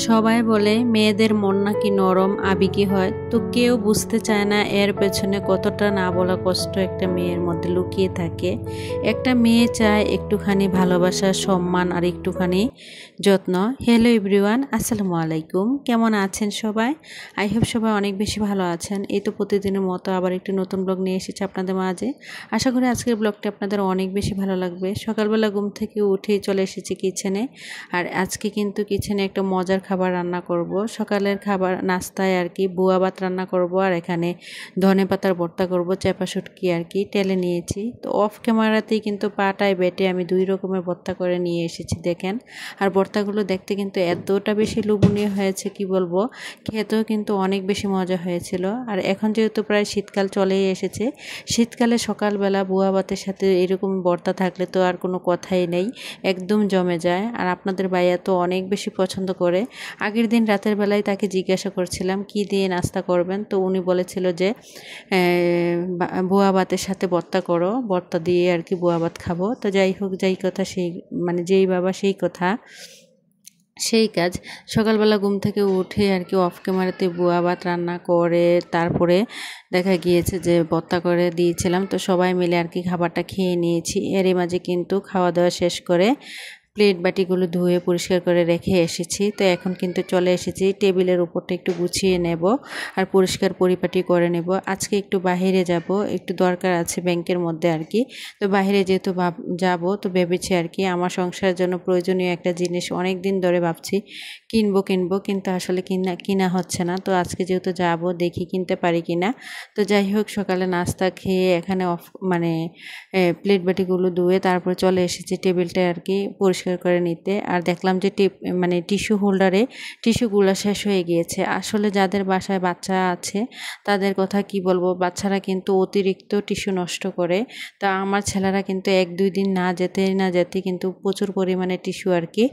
সবাই বলে মেয়েদের মন নাকি নরম আবেগী হয়, তো কেউ বুঝতে চায় না এর পেছনে কতটা না বলা কষ্ট একটা মেয়ের মধ্যে লুকিয়ে থাকে। একটা মেয়ে চায় একটুখানি ভালোবাসা, সম্মান আর একটুখানি যত্ন। হ্যালো এভরিওয়ান, আসসালামু আলাইকুম। কেমন আছেন সবাই? আই হোপ সবাই অনেক বেশি ভালো আছেন। এই তো প্রতিদিনের মতো আবার একটি নতুন ব্লগ নিয়ে এসেছি আপনাদের মাঝে। আশা করি আজকের ব্লগটা আপনাদের অনেক বেশি ভালো লাগবে। সকালবেলা ঘুম থেকে উঠেই চলে এসেছি কিচেনে। আর আজকে কিন্তু কিচেনে একটা মজার খাবার রান্না করব। সকালের খাবার নাস্তায় আর কি বুয়া ভাত রান্না করব, আর এখানে ধনে পাতার ভর্তা করব, চেপা শুটকি আর কি টেলে নিয়েছি। তো অফ ক্যামেরাতেই কিন্তু পাটায় বেটে আমি 2 রকমের ভর্তা করে নিয়ে এসেছি দেখেন। আর ভর্তাগুলো দেখতে কিন্তু এতটা বেশি লোভনীয় হয়েছে কি বলবো, খেতেও কিন্তু অনেক বেশি মজা হয়েছিল। আর এখন যেহেতু প্রায় শীতকাল চলেই এসেছে, শীতকালে সকালবেলা বুয়া ভাতের সাথে এরকম ভর্তা থাকলে তো আর কোনো কথাই নেই, একদম জমে যায়। আর আপনাদের ভাইয়া তো অনেক বেশি পছন্দ করে। আগের দিন রাতের বেলায় তাকে জিজ্ঞাসা করছিলাম কি দিয়ে নাস্তা করবেন, তো উনি বলেছিল যে বুয়া ভাতের সাথে ভর্তা করো, ভর্তা দিয়ে আর কি বুয়া ভাত খাবো। তো যাই হোক, যাই কথা সেই, মানে যেই বাবা সেই কথা সেই কাজ। সকালবেলা ঘুম থেকে উঠে আর কি অফ ক্যামেরাতে বুয়া ভাত রান্না করে তারপরে দেখা গিয়েছে যে ভর্তা করে দিয়েছিলাম। তো সবাই মিলে আর কি খাবারটা খেয়ে নিয়েছি। এরই মাঝে কিন্তু খাওয়া দাওয়া শেষ করে প্লেট বাটিগুলো ধুয়ে পরিষ্কার করে রেখে এসেছি। তো এখন কিন্তু চলে এসেছি টেবিলের উপরটা একটু গুছিয়ে নেব আর পরিষ্কার পরিপাটি করে নেব। আজকে একটু বাইরে যাব, একটু দরকার আছে ব্যাংকের মধ্যে আর কি। তো বাইরে যেহেতু যাব, তো ভেবেছি আর কি আমার সংসারের জন্য প্রয়োজনীয় একটা জিনিস অনেক দিন ধরে ভাবছি কিনবো, কিন্তু আসলে কিনা হচ্ছে না। তো আজকে যেহেতু যাব, দেখি কিনতে পারি কিনা। তো যাই হোক, সকালে নাস্তা খেয়ে এখানে মানে প্লেট বাটিগুলো ধুয়ে তারপরে চলে এসেছি টেবিলটা আর কি পরিষ্কার করে নিতে। আর দেখলাম যে মানে টিস্যু হোল্ডারে টিস্যুগুলো শেষ হয়ে গিয়েছে। আসলে যাদের বাসায় বাচ্চা আছে তাদের কথা কি বলবো, বাচ্চারা কিন্তু অতিরিক্ত টিস্যু নষ্ট করে। তা আমার ছেলেরা কিন্তু 1-2 দিন না যেতে কিন্তু প্রচুর পরিমাণে টিস্যু আর কি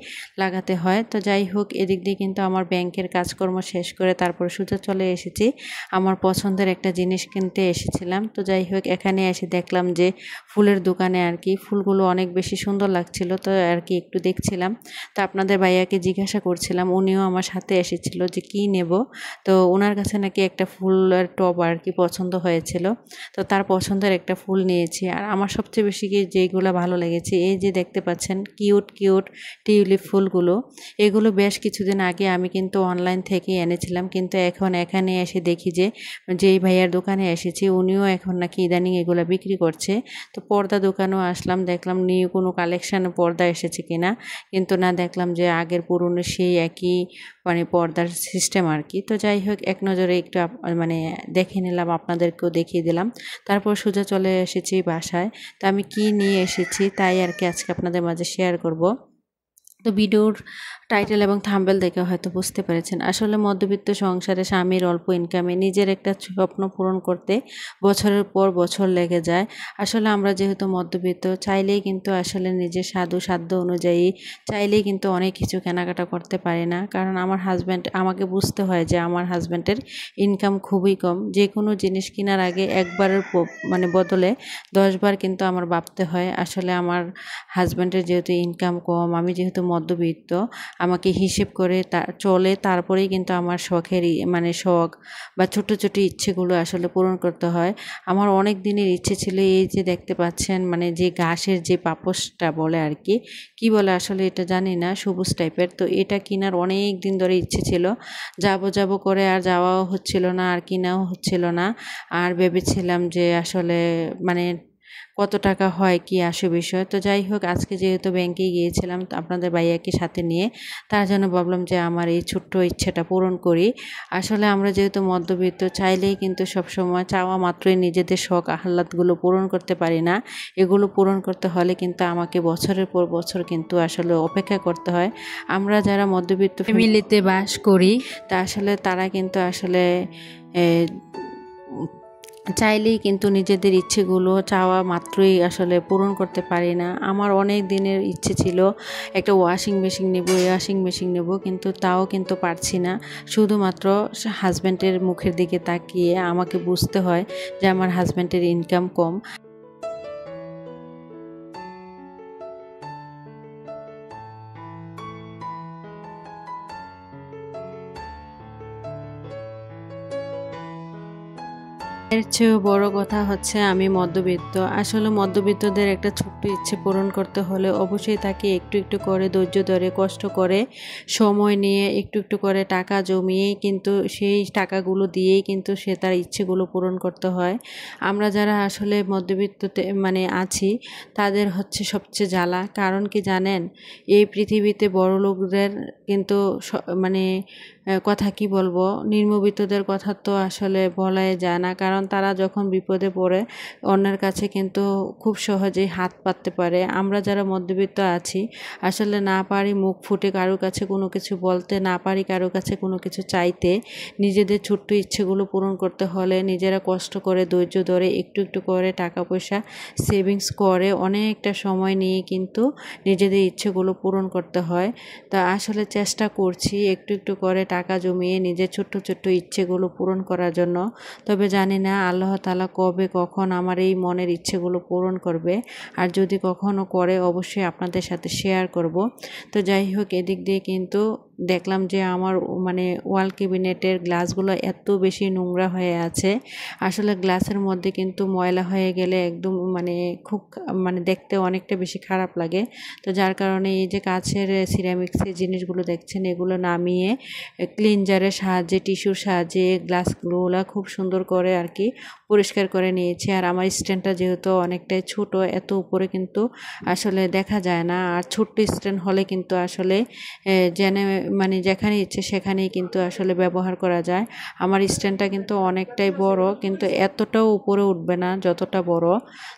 লাগাতে হয়। তো যাই হোক, এদিক দিয়ে কিন্তু আমার ব্যাংকের কাজকর্ম শেষ করে তারপর সোজা চলে এসেছি আমার পছন্দের একটা জিনিস কিনতে এসেছিলাম। তো যাই হোক, এখানে এসে দেখলাম যে ফুলের দোকানে আর কি ফুলগুলো অনেক বেশি সুন্দর লাগছিল। তো আর কি একটু দেখছিলাম। তো আপনাদের ভাইয়াকে জিজ্ঞাসা করছিলাম, উনিও আমার সাথে এসেছিল যে কি নেব। তো ওনার কাছে নাকি একটা ফুলের টব আর কি পছন্দ হয়েছিল। তো তার পছন্দের একটা ফুল নিয়েছি। আর আমার সবচেয়ে বেশি যেইগুলো ভালো লেগেছে, এই যে দেখতে পাচ্ছেন কিউট টিউলিপ ফুলগুলো, এগুলো বেশ কিছুদিন আগে আমি কিন্তু অনলাইন থেকে এনেছিলাম, কিন্তু এখন এখানে এসে দেখি যে যেই ভাইয়ার দোকানে এসেছি উনিও এখন নাকি ইদানিং এগুলো বিক্রি করছে। তো পর্দা দোকানেও আসলাম, দেখলাম নিউ কোনো কালেকশানে পর্দা এসেছে কিনা, কিন্তু না, দেখলাম যে আগের পুরনো সেই একই মানে পর্দার সিস্টেম আর কি। তো যাই হোক, এক নজরে একটু মানে দেখে নিলাম, আপনাদেরকেও দেখিয়ে দিলাম। তারপর সোজা চলে এসেছি বাসায়। তো আমি কি নিয়ে এসেছি তাই আর কি আজকে আপনাদের মাঝে শেয়ার করব। তো ভিডিওর টাইটেল এবং থাম্বনেল দেখে হয়তো বুঝতে পেরেছেন, আসলে মধ্যবিত্ত সংসারে স্বামীর অল্প ইনকামে নিজের একটা স্বপ্ন পূরণ করতে বছরের পর বছর লেগে যায়। আসলে আমরা যেহেতু মধ্যবিত্ত, চাইলেই কিন্তু আসলে নিজের সাধ্য অনুযায়ী চাইলেই কিন্তু অনেক কিছু কেনাকাটা করতে পারি না। কারণ আমার হাজব্যান্ড, আমাকে বুঝতে হয় যে আমার হাজব্যান্ডের ইনকাম খুবই কম। যে কোনো জিনিস কেনার আগে একবারের মানে বদলে 10 বার কিন্তু আমার ভাবতে হয়। আসলে আমার হাজব্যান্ডের যেহেতু ইনকাম কম, আমি যেহেতু মধ্যবিত্ত, আমাকে হিসেব করে চলে তারপরেই কিন্তু আমার শখের মানে শখ বা ছোট ইচ্ছেগুলো আসলে পূরণ করতে হয়। আমার অনেক দিনের ইচ্ছে ছিল, এই যে দেখতে পাচ্ছেন মানে যে ঘাসের যে পাপোশটা বলে আর কি, কি বলে আসলে এটা জানি না, সবুজ টাইপের। তো এটা কেনার অনেক দিন ধরে ইচ্ছে ছিল, যাব করে আর যাওয়াও হচ্ছিল না আর কেনাও হচ্ছিল না। আর ভেবেছিলাম যে আসলে মানে কত টাকা হয় কি আসে বিষয়। তো যাই হোক, আজকে যেহেতু ব্যাংকে গিয়েছিলাম তো আপনাদের ভাইয়াকে সাথে নিয়ে, তার জন্য ভাবলাম যে আমার এই ছোট্ট ইচ্ছেটা পূরণ করি। আসলে আমরা যেহেতু মধ্যবিত্ত, চাইলেই কিন্তু সবসময় চাওয়া মাত্রই নিজেদের শখ আহ্লাদগুলো পূরণ করতে পারি না। এগুলো পূরণ করতে হলে কিন্তু আমাকে বছরের পর বছর কিন্তু আসলে অপেক্ষা করতে হয়। আমরা যারা মধ্যবিত্ত ফ্যামিলিতে বাস করি, তা আসলে তারা কিন্তু আসলে চাইলেই কিন্তু নিজেদের ইচ্ছেগুলো চাওয়া মাত্রই আসলে পূরণ করতে পারি না। আমার অনেক দিনের ইচ্ছে ছিল একটা ওয়াশিং মেশিন নেব, কিন্তু তাও কিন্তু পারছি না। শুধুমাত্র হাজব্যান্ডের মুখের দিকে তাকিয়ে আমাকে বুঝতে হয় যে আমার হাজব্যান্ডের ইনকাম কম। এর চেয়েও বড় কথা হচ্ছে আমি মধ্যবিত্ত। আসলে মধ্যবিত্তদের একটা ছোট্ট ইচ্ছে পূরণ করতে হলে অবশ্যই তাকে একটু একটু করে ধৈর্য ধরে কষ্ট করে সময় নিয়ে একটু একটু করে টাকা জমিয়েই কিন্তু সেই টাকাগুলো দিয়েই কিন্তু সে তার ইচ্ছেগুলো পূরণ করতে হয়। আমরা যারা আসলে মধ্যবিত্ততে মানে আছি তাদের হচ্ছে সবচেয়ে জ্বালা। কারণ কি জানেন, এই পৃথিবীতে বড়লোকদের কিন্তু মানে কথা কি বলবো, নিম্নবিত্তদের কথা তো আসলে বলাই যায় না। কারণ তারা যখন বিপদে পড়ে অন্যের কাছে কিন্তু খুব সহজেই হাত পাততে পারে। আমরা যারা মধ্যবিত্ত আছি আসলে না পারি মুখ ফুটে কারো কাছে কোনো কিছু বলতে, না পারি কারো কাছে কোনো কিছু চাইতে। নিজেদের ছোট্ট ইচ্ছেগুলো পূরণ করতে হলে নিজেরা কষ্ট করে ধৈর্য ধরে একটু একটু করে টাকা পয়সা সেভিংস করে অনেকটা সময় নিয়ে কিন্তু নিজেদের ইচ্ছেগুলো পূরণ করতে হয়। তা আসলে চেষ্টা করছি একটু একটু করে টাকা জমিয়ে নিজের ছোট্ট ছোট্ট ইচ্ছেগুলো পূরণ করার জন্য। তবে জানি না আল্লাহ তাআলা কবে কখন আমার এই মনের ইচ্ছেগুলো পূরণ করবে। আর যদি কখনো করে অবশ্যই আপনাদের সাথে শেয়ার করব। তো যাই হোক, এদিক দিয়ে কিন্তু দেখলাম যে আমার মানে ওয়াল ক্যাবিনেটের গ্লাসগুলো এত বেশি নোংরা হয়ে আছে। আসলে গ্লাসের মধ্যে কিন্তু ময়লা হয়ে গেলে একদম মানে খুব মানে দেখতে অনেকটা বেশি খারাপ লাগে। তো যার কারণে এই যে কাছের সিরামিক্সের জিনিসগুলো দেখছেন এগুলো নামিয়ে ক্লিনজারের সাহায্যে টিস্যুর সাহায্যে গ্লাসগুলো খুব সুন্দর করে আর কি পরিষ্কার করে নিয়েছি। আর আমার স্ট্যান্ডটা যেহেতু অনেকটাই ছোট, এত উপরে কিন্তু আসলে দেখা যায় না। আর ছোট্ট স্ট্যান্ড হলে কিন্তু আসলে জেনে মানে যেখানে ইচ্ছে সেখানেই কিন্তু আসলে ব্যবহার করা যায়। আমার স্ট্যান্ডটা কিন্তু অনেকটাই বড়, কিন্তু এতটাও উপরে উঠবে না যতটা বড়।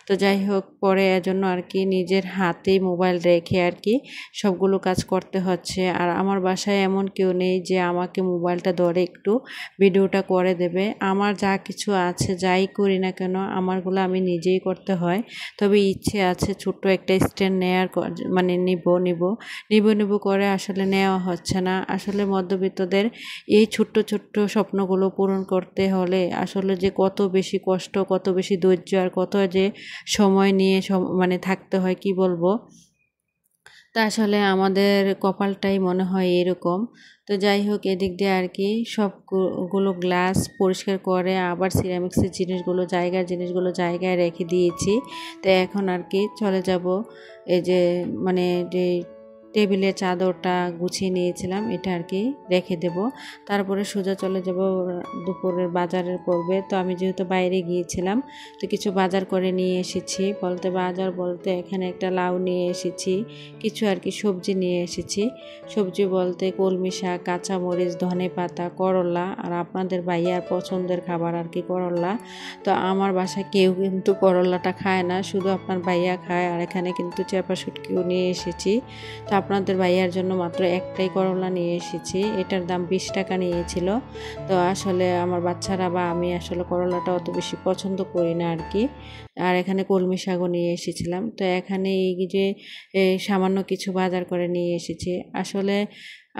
তো যাই হোক, পরে এজন্য আর কি নিজের হাতেই মোবাইল রেখে আর কি সবগুলো কাজ করতে হচ্ছে। আর আমার বাসায় এমন কেউ নেই যে আমাকে মোবাইলটা ধরে একটু ভিডিওটা করে দেবে। আমার যা কিছু আছে যাই করি না কেন আমারগুলো আমি নিজেই করতে হয়। তবে ইচ্ছে আছে ছোট্ট একটা স্ট্যান্ড নেয়ার মানে নিব করে আসলে নেওয়া হচ্ছে না। আসলে মধ্যবিত্তদের এই ছোট্ট ছোট্ট স্বপ্নগুলো পূরণ করতে হলে আসলে যে কত বেশি কষ্ট, কত বেশি ধৈর্য আর কত যে সময় নিয়ে মানে থাকতে হয় কি বলবো। তা আসলে আমাদের কপালটাই মনে হয় এরকম। তো যাই হোক, এদিক দিয়ে আর কি সবগুলো গ্লাস পরিষ্কার করে আবার সিরামিক্সের জিনিসগুলো জায়গায় রেখে দিয়েছি। তো এখন আর কি চলে যাব এই যে মানে যে টেবিলের চাদরটা গুছিয়ে নিয়েছিলাম এটা আর কি রেখে দেব। তারপরে সোজা চলে যাব দুপুরের বাজারের পর্বে। তো আমি যেহেতু বাইরে গিয়েছিলাম তো কিছু বাজার করে নিয়ে এসেছি। বাজার বলতে এখানে একটা লাউ নিয়ে এসেছি, কিছু আর কি সবজি নিয়ে এসেছি। সবজি বলতে কলমি শাক, কাঁচামরিচ, ধনেপাতা, করলা আর আপনাদের ভাইয়ার পছন্দের খাবার আর কি করলা। তো আমার বাসায় কেউ কিন্তু করলাটা খায় না, শুধু আপনার ভাইয়া খায়। আর এখানে কিন্তু চেপা শুটকিও নিয়ে এসেছি। তো আপনাদের ভাইয়ার জন্য মাত্র একটাই করলা নিয়ে এসেছি, এটার দাম 20 টাকা নিয়েছিল। তো আসলে আমার বাচ্চারা বা আমি আসলে করলাটা অত বেশি পছন্দ করি না আর কি। আর এখানে কলমি শাকও নিয়ে এসেছিলাম। তো এখানে এই যে সামান্য কিছু বাজার করে নিয়ে এসেছি। আসলে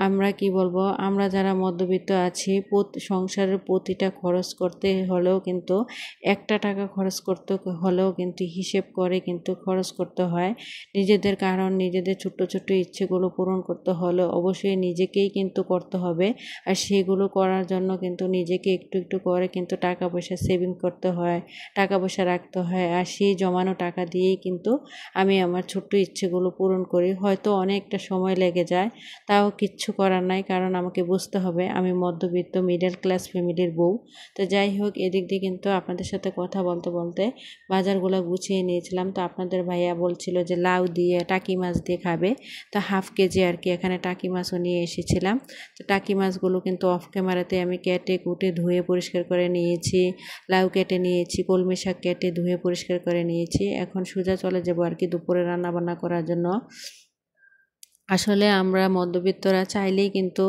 আমরা কি বলবো, আমরা যারা মধ্যবিত্ত আছি সংসারের প্রতিটা খরচ করতে হলেও কিন্তু একটা টাকা খরচ করতে হলেও কিন্তু হিসেব করে কিন্তু খরচ করতে হয় নিজেদের। কারণ নিজেদের ছোট্ট ছোট্ট ইচ্ছেগুলো পূরণ করতে হলে অবশ্যই নিজেকেই কিন্তু করতে হবে। আর সেগুলো করার জন্য কিন্তু নিজেকে একটু একটু করে কিন্তু টাকা পয়সা সেভিং করতে হয়, টাকা পয়সা রাখতে হয়। আর সেই জমানো টাকা দিয়েই কিন্তু আমি আমার ছোট্ট ইচ্ছেগুলো পূরণ করি। হয়তো অনেকটা সময় লেগে যায়, তাও কিচ্ছু করার নাই, কারণ আমাকে বুঝতে হবে আমি মধ্যবিত্ত মিডল ক্লাস ফ্যামিলির বউ। তো যাই হোক, এদিক দিয়ে কিন্তু আপনাদের সাথে কথা বলতে বলতে বাজারগুলো গুছিয়ে নিয়েছিলাম। তো আপনাদের ভাইয়া বলছিল যে লাউ দিয়ে টাকি মাছ দিয়ে খাবে, তো হাফ কেজি আর কি এখানে টাকি মাছও নিয়ে এসেছিলাম। তো টাকি মাছগুলো কিন্তু অফ ক্যামেরাতে আমি কেটে কুটে ধুয়ে পরিষ্কার করে নিয়েছি, লাউ কেটে নিয়েছি, কলমি শাক কেটে ধুয়ে পরিষ্কার করে নিয়েছি। এখন সোজা চলে যাবো আর কি দুপুরে রান্না বান্না করার জন্য। আসলে আমরা মধ্যবিত্তরা চাইলেই কিন্তু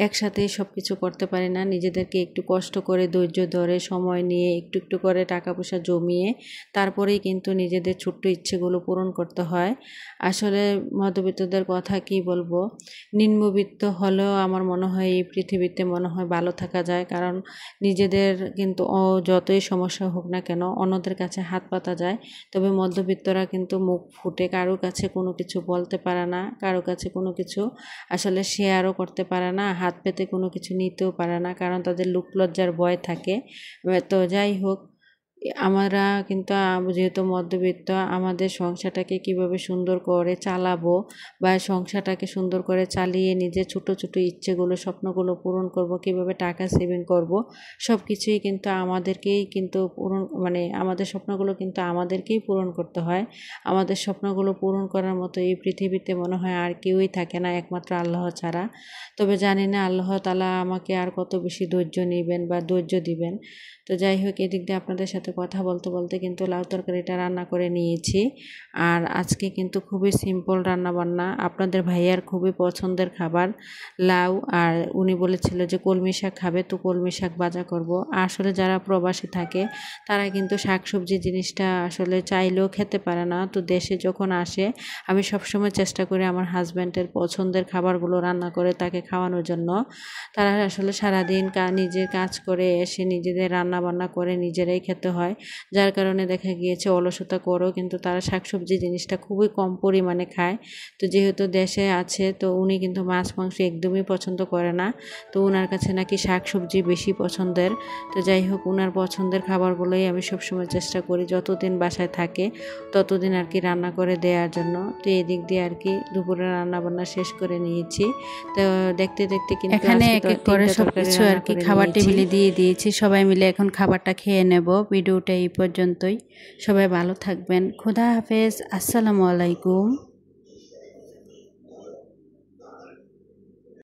একসাথেই সব কিছু করতে পারি না। নিজেদেরকে একটু কষ্ট করে ধৈর্য ধরে সময় নিয়ে একটু একটু করে টাকা পয়সা জমিয়ে তারপরেই কিন্তু নিজেদের ছোট্ট ইচ্ছেগুলো পূরণ করতে হয়। আসলে মধ্যবিত্তদের কথা কি বলবো, নিম্নবিত্ত হলেও আমার মনে হয় এই পৃথিবীতে মনে হয় ভালো থাকা যায়। কারণ নিজেদের কিন্তু যতই সমস্যা হোক না কেন অন্যদের কাছে হাত পাতা যায়। তবে মধ্যবিত্তরা কিন্তু মুখ ফুটে কারো কাছে কোনো কিছু বলতে পারে না, কারো কাছে কোনো কিছু আসলে শেয়ারও করতে পারে না, হাত পেতে কোনো কিছু নিতেও পারে না, কারণ তাদের লোক লজ্জার ভয় থাকে। তো যাই হোক, আমরা কিন্তু যেহেতু মধ্যবিত্ত, আমাদের সংসারটাকে কিভাবে সুন্দর করে চালাবো বা সংসারটাকে সুন্দর করে চালিয়ে নিজের ছোট ছোট ইচ্ছেগুলো স্বপ্নগুলো পূরণ করব, কিভাবে টাকা সেভিং করব, সব কিছুই কিন্তু আমাদেরকেই কিন্তু পূরণ আমাদের স্বপ্নগুলো কিন্তু আমাদেরকেই পূরণ করতে হয়। আমাদের স্বপ্নগুলো পূরণ করার মতো এই পৃথিবীতে মনে হয় আর কেউই থাকে না একমাত্র আল্লাহ ছাড়া। তবে জানি না আল্লাহ তাআলা আমাকে আর কত বেশি ধৈর্য নেবেন বা ধৈর্য দিবেন। তো যাই হোক, এদিক দিয়ে আপনাদের সাথে কথা বলতে বলতে কিন্তু লাউ তরকারিটা রান্না করে নিয়েছি। আর আজকে কিন্তু খুবই সিম্পল রান্না বান্না, আপনাদের ভাইয়ার খুবই পছন্দের খাবার লাউ। আর উনি বলেছিল যে কলমি শাক খাবে, তো কলমি শাক ভাজা করব। আসলে যারা প্রবাসী থাকে তারা কিন্তু শাকসবজি জিনিসটা আসলে চাইলেও খেতে পারে না। তো দেশে যখন আসে আমি সবসময় চেষ্টা করি আমার হাজব্যান্ডের পছন্দের খাবারগুলো রান্না করে তাকে খাওয়ানোর জন্য। তারা আসলে সারাদিন নিজের কাজ করে এসে নিজেদের রান্না বান্না করে নিজেরাই খেতে হয়, যার কারণে দেখা গিয়েছে অলসতা করেও কিন্তু তারা শাকসবজি জিনিসটা খুবই কম পরিমাণে খায়। তো যেহেতু দেশে আছে, তো উনি কিন্তু মাছ মাংস একদমই পছন্দ করে না। তো ওনার কাছে নাকি শাকসবজি বেশি পছন্দের। তো যাই হোক, ওনার পছন্দের খাবারগুলোই আমি সবসময় চেষ্টা করি যতদিন বাসায় থাকে ততদিন আর কি রান্না করে দেওয়ার জন্য। তো এদিক দিয়ে আর কি দুপুরে রান্না বান্না শেষ করে নিয়েছি। তো দেখতে দেখতে কিন্তু এখানে এক এক করে সবকিছু আর কি খাবার টেবিলে দিয়ে দিয়েছি, সবাই মিলে এখন খাবারটা খেয়ে নেব। ভিডিওটা এই পর্যন্তই, সবাই ভালো থাকবেন, খোদা হাফেজ, আসসালামু আলাইকুম।